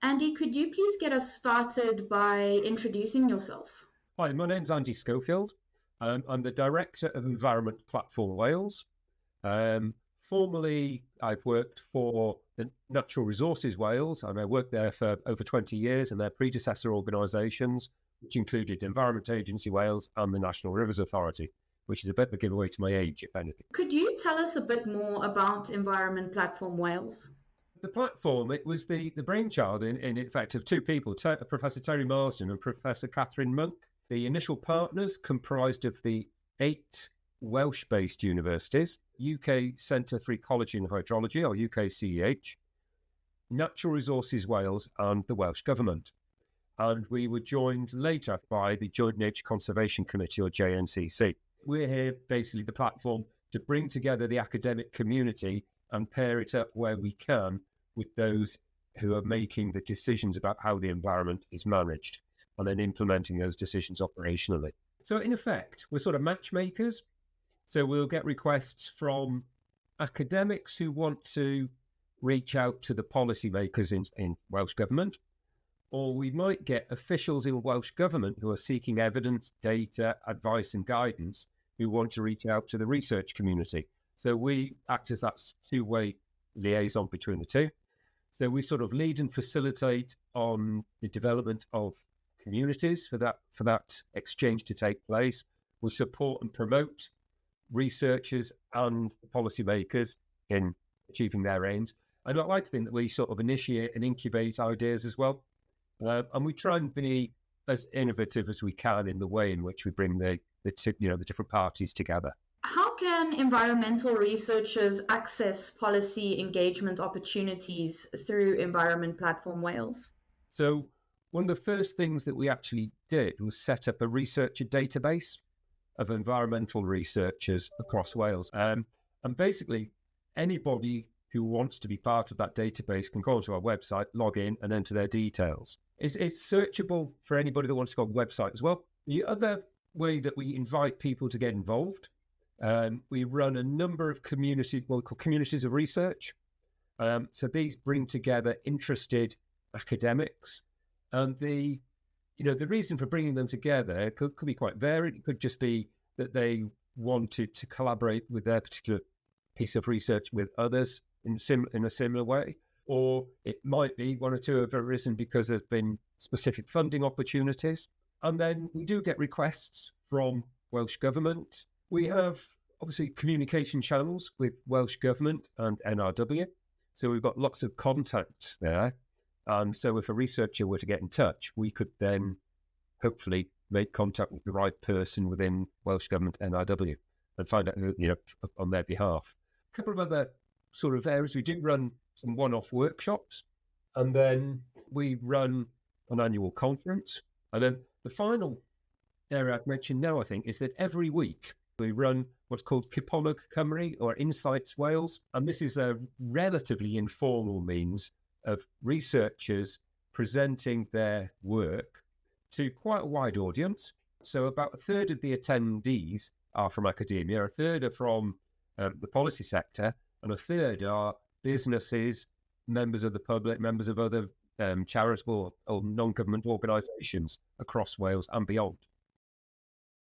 Andy, could you please get us started by introducing yourself? Hi, my name's Andy Schofield. I'm the Director of Environment Platform Wales. Formerly, I've worked for the Natural Resources Wales, and I worked there for over 20 years, and their predecessor organisations, which included Environment Agency Wales and the National Rivers Authority, which is a bit of a giveaway to my age, if anything. Could you tell us a bit more about Environment Platform Wales? The platform, it was the brainchild, in effect, of two people, Professor Terry Marsden and Professor Catherine Monk. The initial partners comprised of the 8 Welsh-based universities, UK Centre for Ecology and Hydrology, or UKCEH, Natural Resources Wales, and the Welsh Government. And we were joined later by the Joint Nature Conservation Committee, or JNCC. We're here, basically, the platform to bring together the academic community and pair it up where we can with those who are making the decisions about how the environment is managed and then implementing those decisions operationally. So in effect, we're sort of matchmakers. So we'll get requests from academics who want to reach out to the policymakers in Welsh Government, or we might get officials in Welsh Government who are seeking evidence, data, advice and guidance who want to reach out to the research community. So we act as that two-way liaison between the two. So we sort of lead and facilitate on the development of communities for that exchange to take place. We support and promote researchers and policymakers in achieving their aims. And I'd like to think that we sort of initiate and incubate ideas as well. And we try and be as innovative as we can in the way in which we bring the different parties together. How can environmental researchers access policy engagement opportunities through Environment Platform Wales? So one of the first things that we actually did was set up a researcher database of environmental researchers across Wales. And basically, anybody who wants to be part of that database can go onto our website, log in and enter their details. It's searchable for anybody that wants to go on the website as well. The other way that we invite people to get involved, we run a number of communities of research. So these bring together interested academics, and the reason for bringing them together could be quite varied. It could just be that they wanted to collaborate with their particular piece of research with others in a similar way, or it might be one or two have arisen because there's been specific funding opportunities. And then we do get requests from Welsh Government. We have, obviously, communication channels with Welsh Government and NRW. So we've got lots of contacts there. And so if a researcher were to get in touch, we could then hopefully make contact with the right person within Welsh Government NRW and find out, on their behalf. A couple of other sort of areas. We do run some one-off workshops, and then we run an annual conference. And then the final area I'd mention now, I think, is that every week we run what's called Cipolwg Cymru, or Insights Wales. And this is a relatively informal means of researchers presenting their work to quite a wide audience. So about a third of the attendees are from academia, a third are from the policy sector, and a third are businesses, members of the public, members of other charitable or non-government organisations across Wales and beyond.